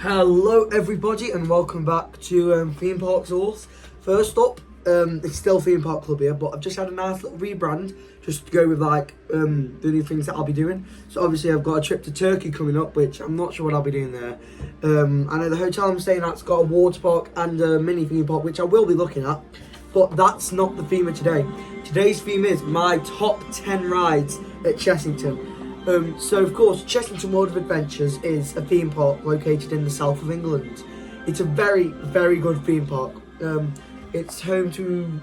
Hello everybody and welcome back to Theme Park Source. First up, it's still Theme Park Club here, but I've just had a nice little rebrand just to go with like the new things that I'll be doing. So obviously I've got a trip to Turkey coming up, which I'm not sure what I'll be doing there. I know the hotel I'm staying at's got a water park and a mini theme park, which I will be looking at, but that's not the theme of today. Today's theme is my top 10 rides at Chessington. So of course, Chessington World of Adventures is a theme park located in the south of England. It's a very, very good theme park. It's home to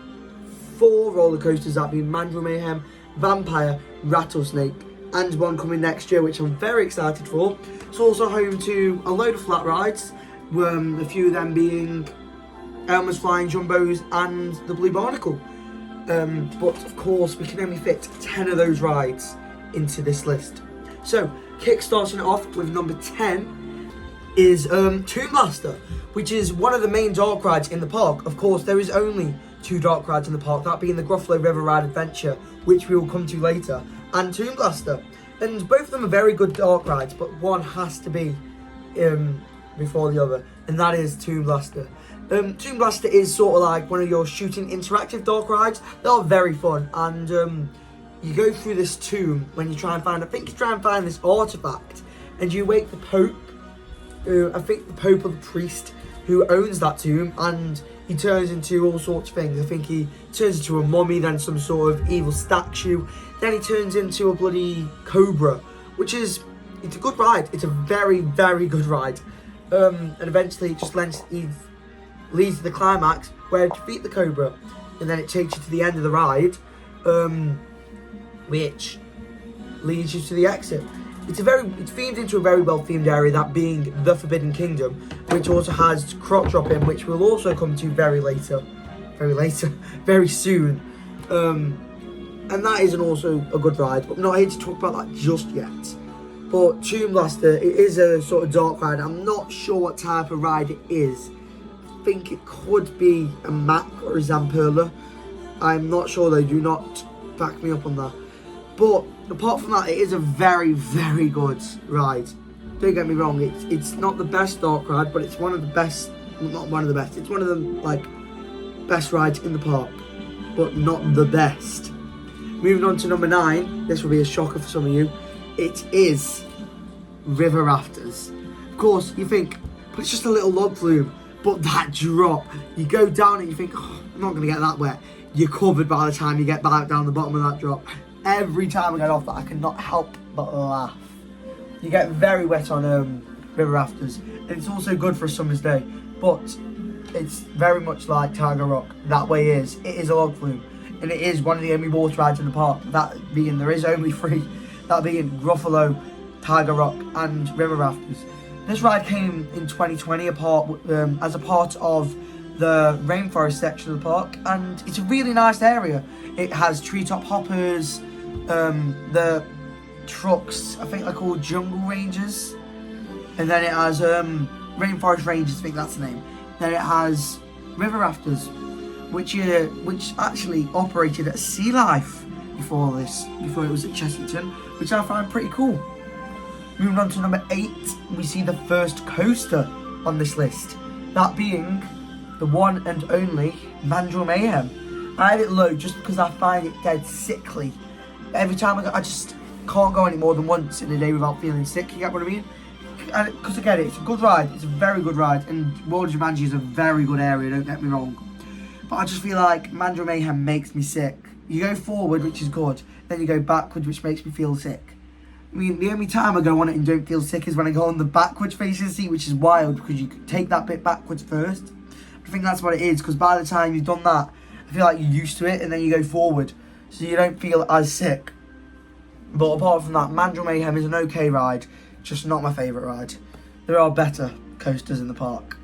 4 roller coasters, that being Mandrill Mayhem, Vampire, Rattlesnake, and one coming next year, which I'm very excited for. It's also home to a load of flat rides, a few of them being Elmer's Flying Jumbos and the Blue Barnacle. But of course, we can only fit 10 of those rides into this list. So, kick-starting it off with number 10 is Tomb Blaster, which is one of the main dark rides in the park. Of course, there is only 2 dark rides in the park, that being the Gruffalo River Ride Adventure, which we will come to later, and Tomb Blaster. And both of them are very good dark rides, but one has to be before the other, and that is Tomb Blaster. Tomb Blaster is sort of like one of your shooting interactive dark rides. They are very fun, and you go through this tomb when you try and find, this artifact, and you wake the Pope, I think the Pope or the priest who owns that tomb, and he turns into all sorts of things. I think he turns into a mummy, then some sort of evil statue, then he turns into a bloody cobra, which is, it's a good ride. It's a very, very good ride. And eventually it just leads to the climax where you defeat the cobra, and then it takes you to the end of the ride, which leads you to the exit. It's themed into a very well themed area, that being the Forbidden Kingdom, which also has Croc Dropping, which we'll also come to very soon. And that isn't also a good ride, but I'm not here to talk about that just yet. But Tomb Blaster, it is a sort of dark ride. I'm not sure what type of ride it is. I think it could be a Mack or a Zamperla. I'm not sure, they do not back me up on that. But apart from that, it is a very, very good ride. Don't get me wrong, it's not the best dark ride, but it's one of the best, not one of the best, it's one of the best rides in the park, but not the best. Moving on to number 9, this will be a shocker for some of you. It is River Rafters. Of course, you think, but it's just a little log flume, but that drop, you go down and you think, oh, I'm not going to get that wet. You're covered by the time you get back down the bottom of that drop. Every time I get off that, I cannot help but laugh. You get very wet on River Rafters, and it's also good for a summer's day, but it's very much like Tiger Rock. That way it is a log flume, and it is one of the only water rides in the park, that being, there is only 3, that being Gruffalo, Tiger Rock and River Rafters. This ride came in 2020 as a part of the rainforest section of the park, and it's a really nice area. It has treetop hoppers, the trucks, I think they're called Jungle Rangers, and then it has Rainforest Rangers, I think that's the name. Then it has River Rafters, which actually operated at Sea Life before it was at Chessington, which I find pretty cool. Moving on to number 8, we see the first coaster on this list, that being the one and only Mandrill Mayhem. I had it low just because I find it dead sickly. Every time I just can't go any more than once in a day without feeling sick, you get what I mean? Because I get it, it's a good ride, it's a very good ride, and World of Jumanji is a very good area, don't get me wrong. But I just feel like Mandrill Mayhem makes me sick. You go forward, which is good, then you go backwards, which makes me feel sick. I mean, the only time I go on it and don't feel sick is when I go on the backwards facing seat, which is wild, because you take that bit backwards first. I think that's what it is, because by the time you've done that, I feel like you're used to it, and then you go forward, so you don't feel as sick. But apart from that, Mandrill Mayhem is an okay ride, just not my favourite ride. There are better coasters in the park.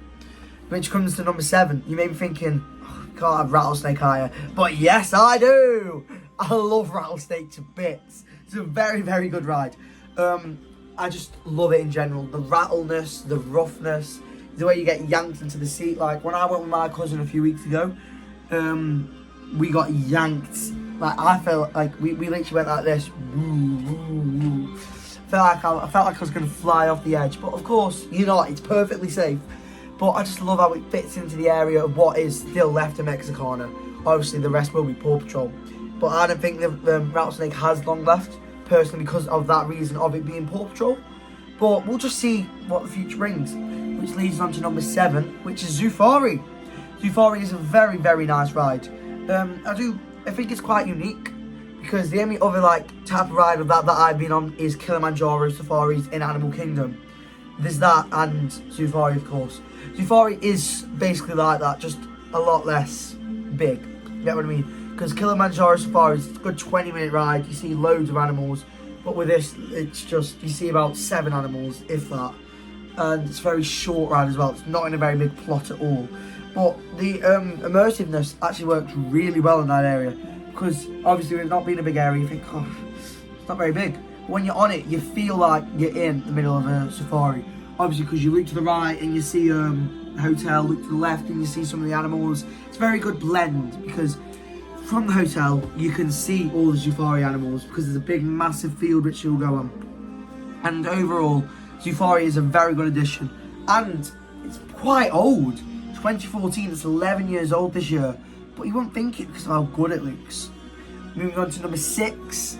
Which comes to number 7. You may be thinking, oh, you can't have Rattlesnake higher, but yes I do! I love Rattlesnake to bits. It's a very, very good ride. I just love it in general. The rattleness, the roughness, the way you get yanked into the seat. Like when I went with my cousin a few weeks ago, we got yanked. Like I felt like we literally went like this. I felt like I was going to fly off the edge, but of course, you're not. It's perfectly safe. But I just love how it fits into the area of what is still left of Mexicana. Obviously, the rest will be Paw Patrol, but I don't think the Rattlesnake has long left, personally, because of that reason of it being Paw Patrol. But we'll just see what the future brings, which leads us on to number 7, which is Zufari. Zufari is a very, very nice ride. I think it's quite unique, because the only other type of ride of that I've been on is Kilimanjaro safaris in Animal Kingdom. There's that and Zufari, of course. Zufari is basically like that, just a lot less big. You get what I mean? Because Kilimanjaro safari is a good 20-minute ride. You see loads of animals, but with this, it's just you see about 7 animals, if that. And it's a very short ride as well. It's not in a very big plot at all. But the immersiveness actually works really well in that area, because obviously with it not being a big area, you think, oh, it's not very big. But when you're on it, you feel like you're in the middle of a safari. Obviously, because you look to the right and you see a hotel, look to the left and you see some of the animals. It's a very good blend, because from the hotel you can see all the Zufari animals, because there's a big massive field which you'll go on. And overall, Zufari is a very good addition, and it's quite old. 2014, it's 11 years old this year, but you won't think it because of how good it looks. Moving on to number 6,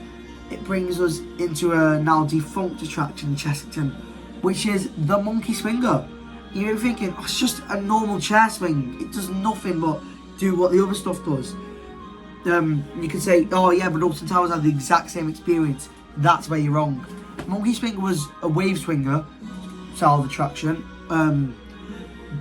it brings us into a now defunct attraction in Chessington, which is the Monkey Swinger. You're thinking, oh, it's just a normal chair swing, it does nothing but do what the other stuff does. You could say, oh yeah, but Alton Towers have the exact same experience. That's where you're wrong. Monkey Swinger was a wave swinger style of attraction,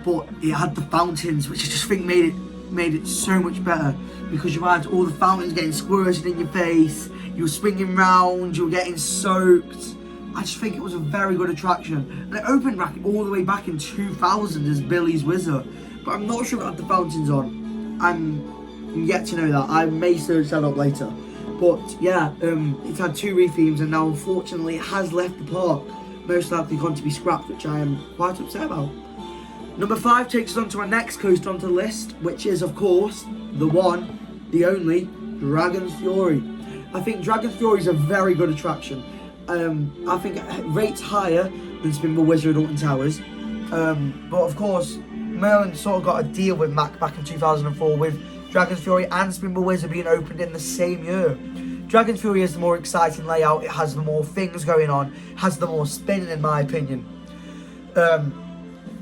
but it had the fountains, which I just think made it so much better, because you had all the fountains getting squirted in your face, you were swinging round, you were getting soaked. I just think it was a very good attraction, and it opened all the way back in 2000 as Billy's Wizard, but I'm not sure it had the fountains on. I'm yet to know that. I may search that up later. But yeah, it's had 2 rethemes, and now unfortunately it has left the park, most likely going to be scrapped, which I am quite upset about. Number 5 takes us on to our next coaster onto the list, which is of course the one, the only, Dragon's Fury. I think Dragon's Fury is a very good attraction. I think it rates higher than Spinball Wizard or Alton Towers. But of course, Merlin sort of got a deal with Mac back in 2004 with Dragon's Fury and Spinball Wizard being opened in the same year. Dragon's Fury is the more exciting layout, it has the more things going on, has the more spinning in my opinion.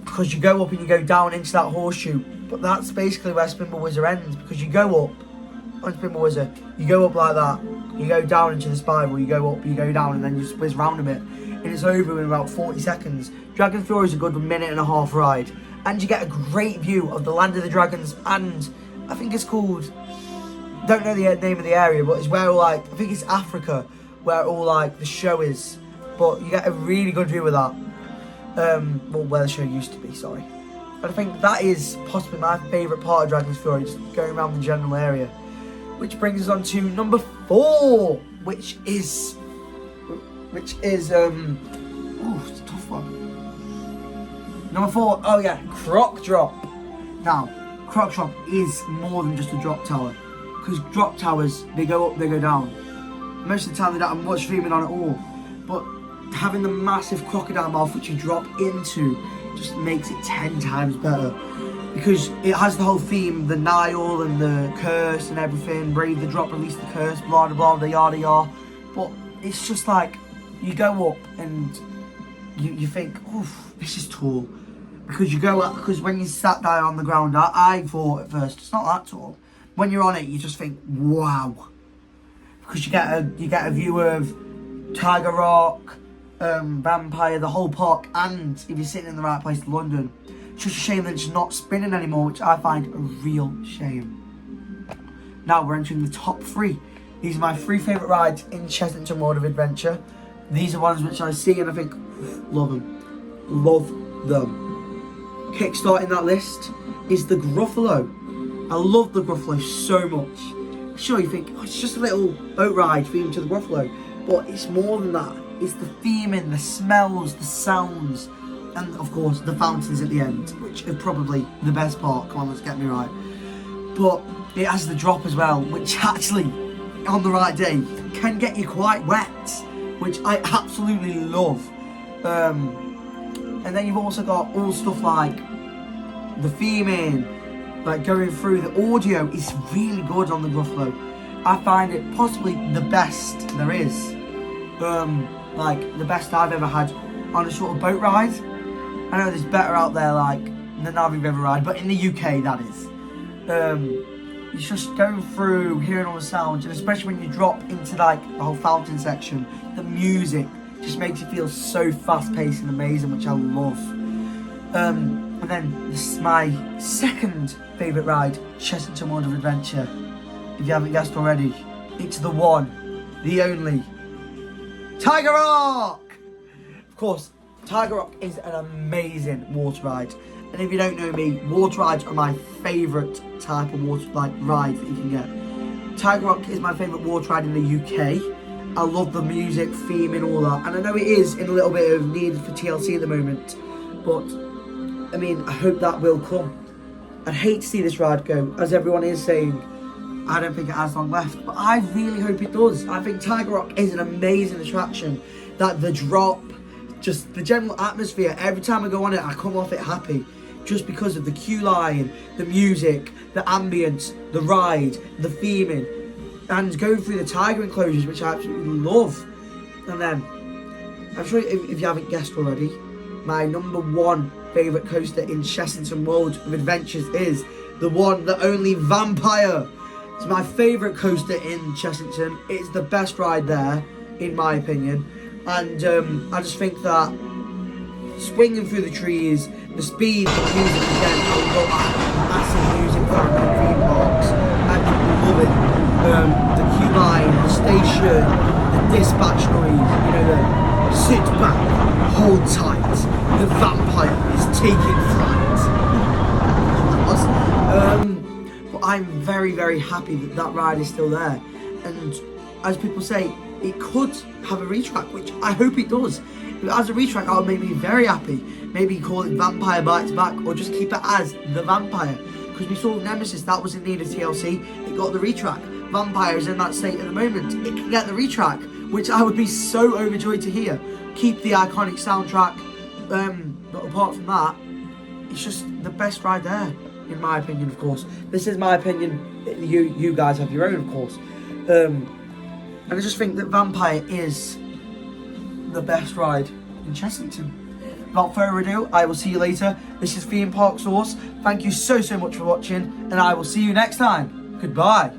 Because you go up and you go down into that horseshoe, but that's basically where Spinball Wizard ends, because you go up on Spinball Wizard, you go up like that, you go down into the spiral, you go up, you go down, and then you just whiz round a bit, and it's over in about 40 seconds. Dragon's Fury is a good 1.5-minute ride, and you get a great view of the Land of the Dragons, and I think it's called, don't know the name of the area, but it's where all I think it's Africa, where all the show is, but you get a really good view of that. Well, where the show used to be, sorry. But I think that is possibly my favourite part of Dragon's Fury, just going around the general area. Which brings us on to number 4, which is it's a tough one. Number 4, oh yeah, Croc Drop. Now, Croc Drop is more than just a drop tower, because drop towers, they go up, they go down. Most of the time they don't have much streaming on at all, but having the massive crocodile mouth which you drop into just makes it 10 times better, because it has the whole theme, the Nile and the curse and everything, brave the drop, release the curse, blah blah blah, yada yada. But it's just like, you go up and you think, oof, this is tall, because you go up, because when you sat down on the ground, I thought at first it's not that tall. When you're on it, you just think, wow, because you get a view of Tiger Rock, Vampire, the whole park, and if you're sitting in the right place, London. It's just a shame that it's not spinning anymore, which I find a real shame. Now we're entering the top 3. These are my 3 favourite rides in Chessington World of Adventure. These are ones which I see and I think, love them. Love them. Kickstarting that list is the Gruffalo. I love the Gruffalo so much. Sure, you think, oh, it's just a little boat ride themed to the Gruffalo, but it's more than that. It's the theming, the smells, the sounds, and of course the fountains at the end, which are probably the best part. Come on, let's get me right. But it has the drop as well, which actually, on the right day, can get you quite wet. which I absolutely love. And then you've also got all stuff like the theming, like going through the audio is really good on the Gruffalo. I find it possibly the best there is. Like the best I've ever had on a sort of boat ride. I know there's better out there like the Navi River ride, but in the UK that is. It's just going through, hearing all the sounds, and especially when you drop into like the whole fountain section, the music just makes you feel so fast-paced and amazing, which I love. And then this is my second favourite ride, Chessington World of Adventure. If you haven't guessed already, it's the one, the only, Tiger Rock! Of course, Tiger Rock is an amazing water ride. And if you don't know me, water rides are my favourite type of water ride that you can get. Tiger Rock is my favourite water ride in the UK. I love the music, theme and all that. And I know it is in a little bit of need for TLC at the moment. But, I mean, I hope that will come. I'd hate to see this ride go. As everyone is saying, I don't think it has long left. But I really hope it does. I think Tiger Rock is an amazing attraction. That the drop, just the general atmosphere. Every time I go on it, I come off it happy. Just because of the queue line, the music, the ambience, the ride, the theming, and going through the tiger enclosures, which I absolutely love. And then, I'm sure if you haven't guessed already, my number one favourite coaster in Chessington World of Adventures is the one, the only Vampire. It's my favourite coaster in Chessington. It's the best ride there, in my opinion. And I just think that swinging through the trees, the speed, the music again, I love massive music for theme parks. I love it. The queue line, the station, the dispatch noise, you know, the sit back, hold tight, the vampire is taking flight. But I'm very, very happy that that ride is still there. And as people say, it could have a retrack, which I hope it does. If it has a retrack, that would make me very happy. Maybe call it Vampire Bites Back, or just keep it as the Vampire. Because we saw Nemesis, that was in need of TLC, it got the retrack. Vampire is in that state at the moment, it can get the retrack, which I would be so overjoyed to hear. Keep the iconic soundtrack, but apart from that, it's just the best ride there, in my opinion, of course. This is my opinion, you guys have your own, of course. And I just think that Vampire is the best ride in Chessington. Without further ado, I will see you later. This is Theme Park Sauce. Thank you so much for watching, and I will see you next time. Goodbye.